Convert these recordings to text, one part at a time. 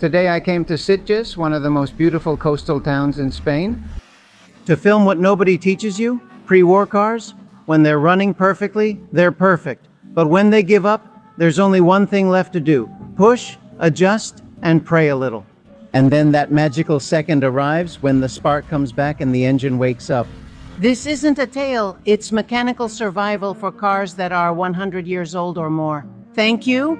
Today I came to Sitges, one of the most beautiful coastal towns in Spain, to film what nobody teaches you, pre-war cars. When they're running perfectly, they're perfect. But when they give up, there's only one thing left to do: push, adjust, and pray a little. And then that magical second arrives when the spark comes back and the engine wakes up. This isn't a tale, it's mechanical survival for cars that are 100 years old or more. Thank you.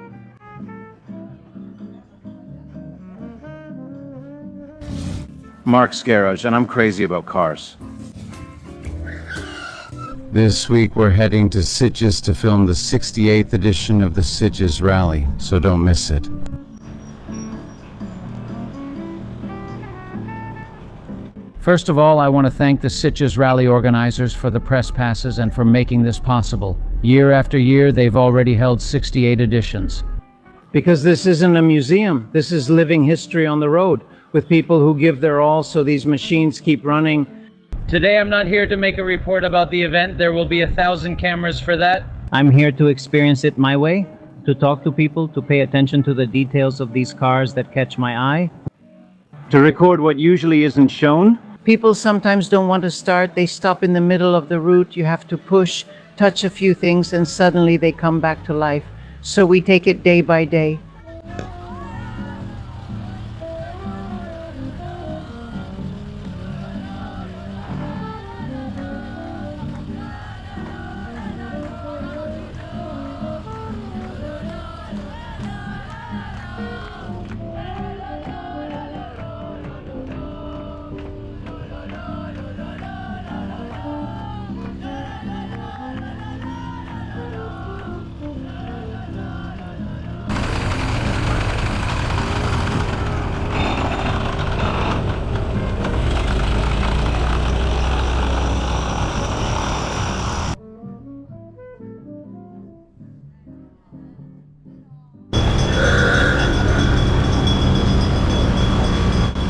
Mark's garage, and I'm crazy about cars. This week we're heading to Sitges to film the 68th edition of the Sitges Rally, so don't miss it. First of all, I want to thank the Sitges Rally organizers for the press passes and for making this possible. Year after year, they've already held 68 editions. Because this isn't a museum, this is living history on the road, with people who give their all so these machines keep running. Today, I'm not here to make a report about the event. There will be 1,000 cameras for that. I'm here to experience it my way, to talk to people, to pay attention to the details of these cars that catch my eye. To record what usually isn't shown. People sometimes don't want to start. They stop in the middle of the route. You have to push, touch a few things, and suddenly they come back to life. So we take it day by day.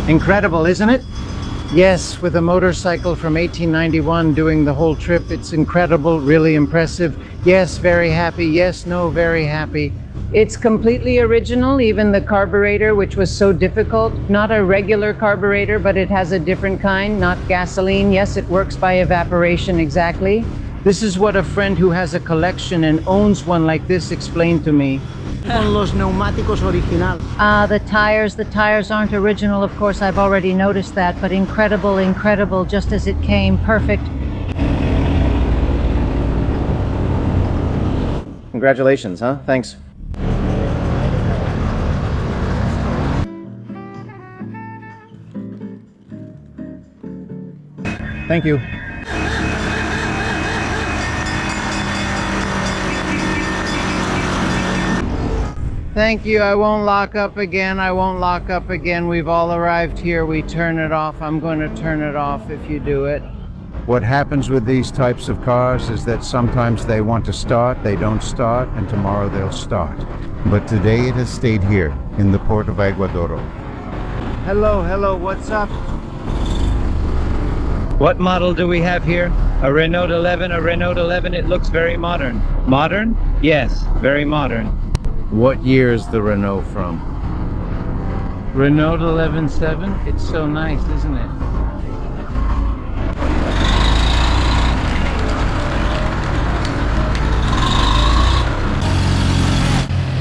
Incredible, isn't it? Yes, with a motorcycle from 1891 doing the whole trip, it's incredible, really impressive. Yes, very happy. Yes, no, very happy. It's completely original, even the carburetor, which was so difficult. Not a regular carburetor, but it has a different kind, not gasoline. Yes, it works by evaporation, exactly. This is what a friend who has a collection and owns one like this explained to me. Con los neumáticos original. The tires aren't original, of course, I've already noticed that, but incredible, incredible, just as it came, perfect. Congratulations, huh? Thanks. Thank you. Thank you. I won't lock up again. I won't lock up again. We've all arrived here. We turn it off. I'm going to turn it off if you do it. What happens with these types of cars is that sometimes they want to start, they don't start, and tomorrow they'll start. But today it has stayed here, in the port of Aguadoro. Hello, hello, what's up? What model do we have here? A Renault 11, a Renault 11. It looks very modern. Modern? Yes, very modern. What year is the Renault from? Renault 11.7. It's so nice, isn't it?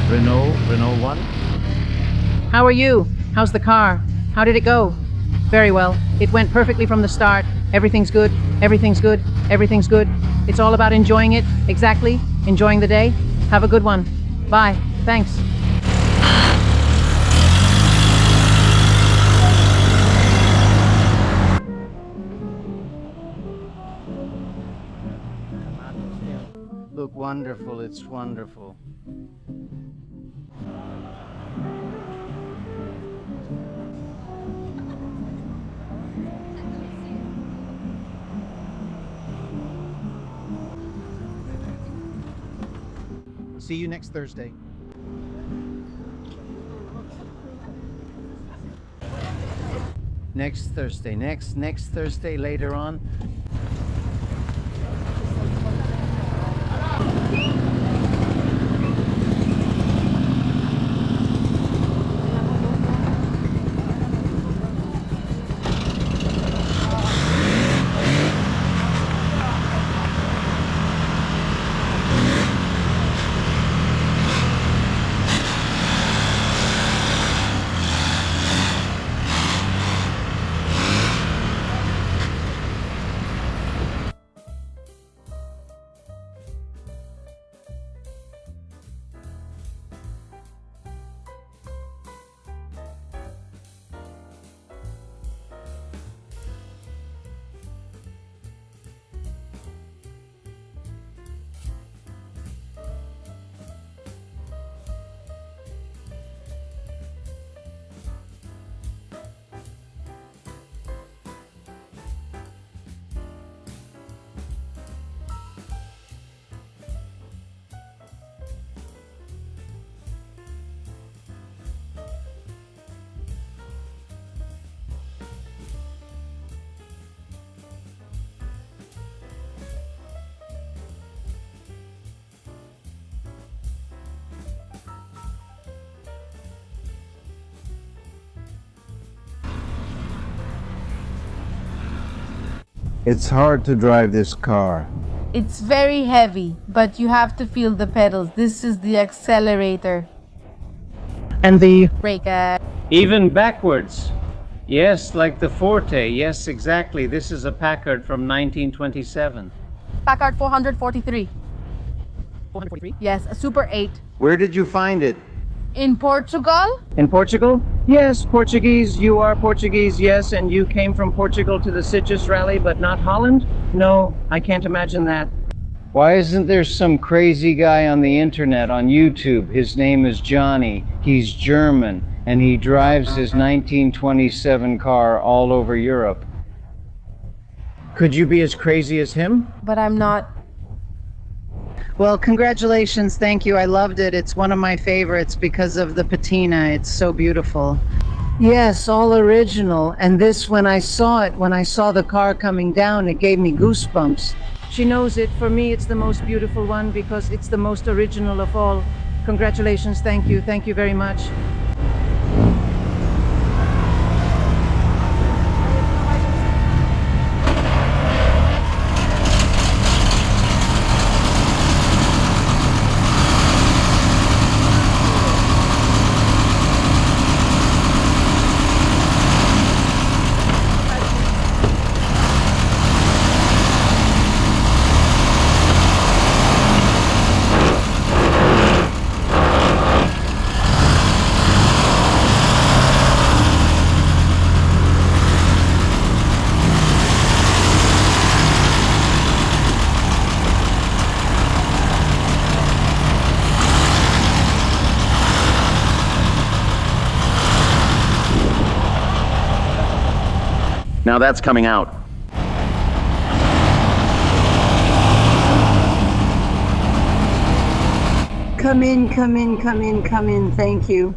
Renault 1? How are you? How's the car? How did it go? Very well. It went perfectly from the start. Everything's good. Everything's good. Everything's good. It's all about enjoying it. Exactly. Enjoying the day. Have a good one. Bye. Thanks. Look wonderful. It's wonderful. See you next Thursday. Next Thursday, next Thursday later on. It's hard to drive this car. It's very heavy, but you have to feel the pedals. This is the accelerator. And the Brake. Even backwards. Yes, like the Forte. Yes, exactly. This is a Packard from 1927. Packard 443. 443? Yes, a Super 8. Where did you find it? In Portugal? In Portugal? Yes, Portuguese. You are Portuguese, yes, and you came from Portugal to the Sitges rally, but not Holland? No, I can't imagine that. Why isn't there some crazy guy on the internet, on YouTube? His name is Johnny. He's German, and he drives his 1927 car all over Europe. Could you be as crazy as him? But I'm not. Well, congratulations. Thank you. I loved it. It's one of my favorites because of the patina. It's so beautiful. Yes, all original. And this, when I saw the car coming down, it gave me goosebumps. She knows it. For me, it's the most beautiful one because it's the most original of all. Congratulations. Thank you. Thank you very much. Now that's coming out. Come in, come in, come in, come in. Thank you.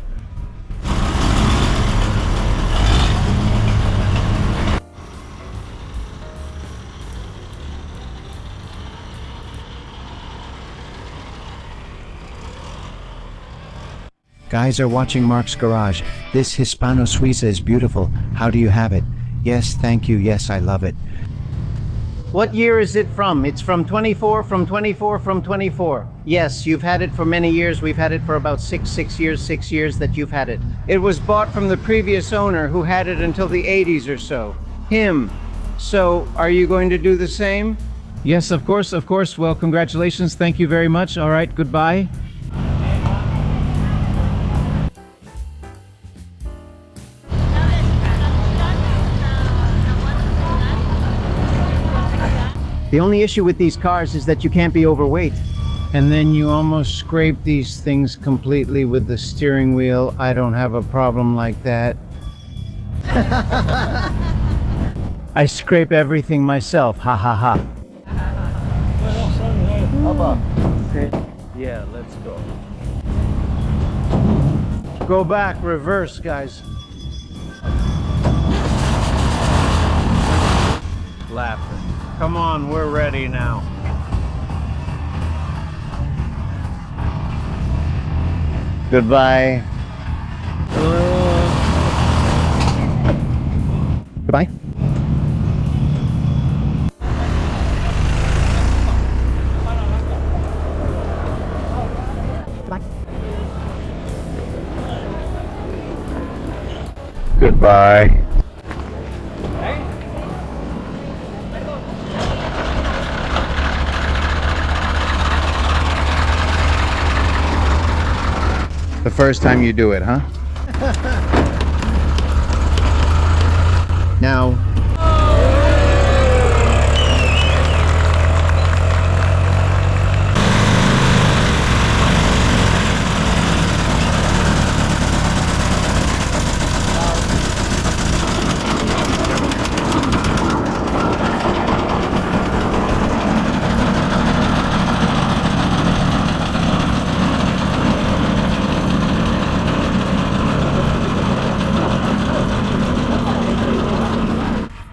Guys are watching Mark's garage. This Hispano Suiza is beautiful. How do you have it? Yes, thank you. Yes, I love it. What year is it from? It's from 24, from 24, from 24. Yes, you've had it for many years. We've had it for about 6 years that you've had it. It was bought from the previous owner who had it until the 80s or so. Him. So, are you going to do the same? Yes, of course, of course. Well, congratulations. Thank you very much. All right, goodbye. The only issue with these cars is that you can't be overweight. And then you almost scrape these things completely with the steering wheel. I don't have a problem like that. I scrape everything myself. Ha ha ha. Yeah, let's go. Go back, reverse, guys. Laughing. Come on, we're ready now. Goodbye. Goodbye. Goodbye. The first time you do it, huh? Now,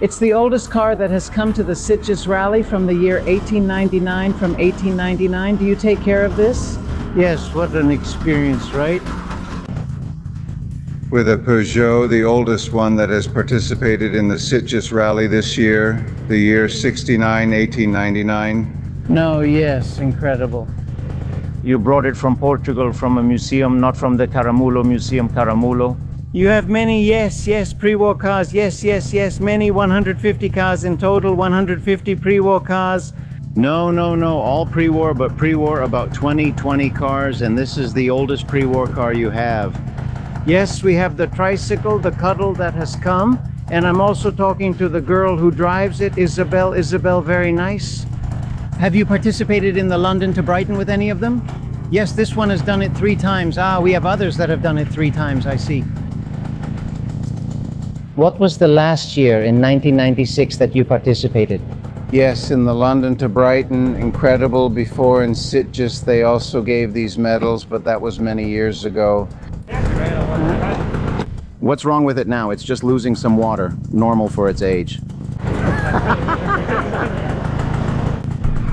It's the oldest car that has come to the Sitges Rally from the year 1899. From 1899, do you take care of this? yes, what an experience, right? with a Peugeot, the oldest one that has participated in the Sitges rally this year, the year 69, 1899. No, yes, incredible. You brought it from Portugal, from a museum, not from the Caramulo Museum, Caramulo. You have many, yes, pre-war cars, yes, many 150 cars in total, 150 pre-war cars. No, all pre-war, but pre-war about 20 cars, and this is the oldest pre-war car you have. Yes, we have the tricycle, the cuddle that has come, and I'm also talking to the girl who drives it, Isabel, very nice. Have you participated in the London to Brighton with any of them? Yes, this one has done it 3 times. Ah, we have others that have done it 3 times, I see. What was the last year in 1996 that you participated? Yes, in the London to Brighton, incredible. Before in Sitges, they also gave these medals, but that was many years ago. What's wrong with it now? It's just losing some water. Normal for its age.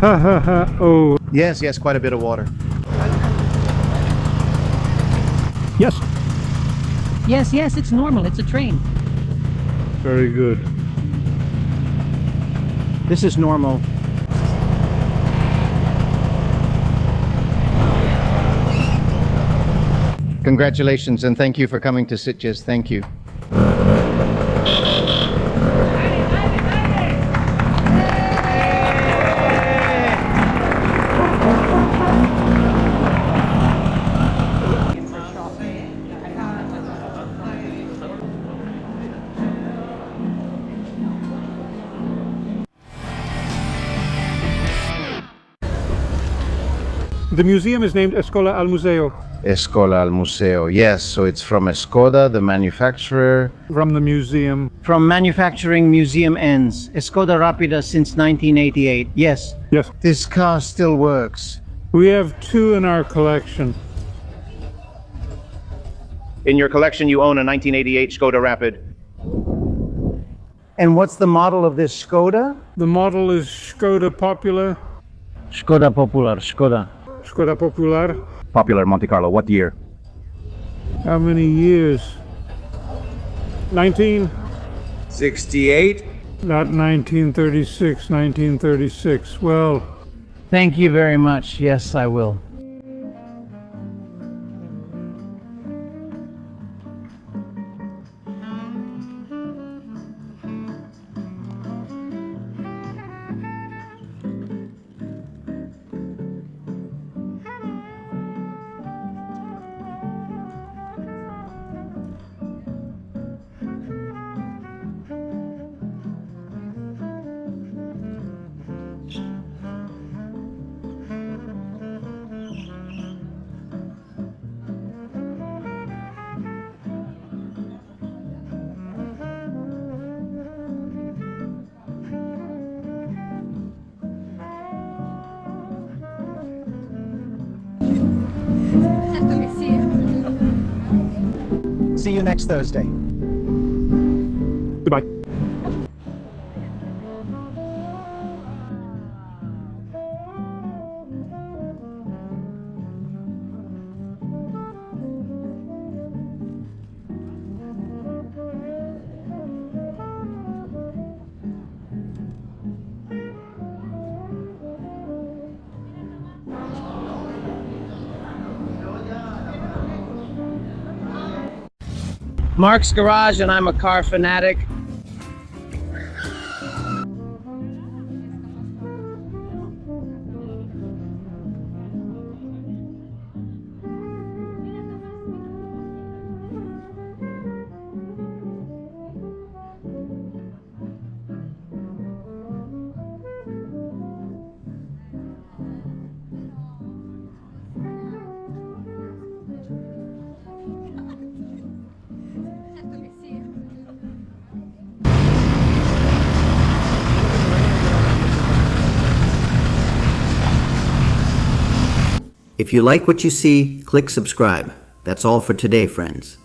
Oh. Yes, quite a bit of water. Yes. Yes, it's normal. It's a train. Very good. This is normal. Congratulations and thank you for coming to Sitges. Thank you. The museum is named Escola al Museo. Escola al Museo, yes, so it's from Škoda, the manufacturer. From the museum. From manufacturing museum ends. Škoda Rapida since 1988. Yes. Yes. This car still works. We have 2 in our collection. In your collection, you own a 1988 Škoda Rapid. And what's the model of this Škoda? The model is Škoda Popular. Škoda Popular, Škoda. Škoda Popular. Popular Monte Carlo. What year? How many years? 68? Not 1936, 1936. Well, Thank you very much. Yes, I will. See you next Thursday. goodbye. Mark's Garage, and I'm a car fanatic. If you like what you see, click subscribe. That's all for today, friends.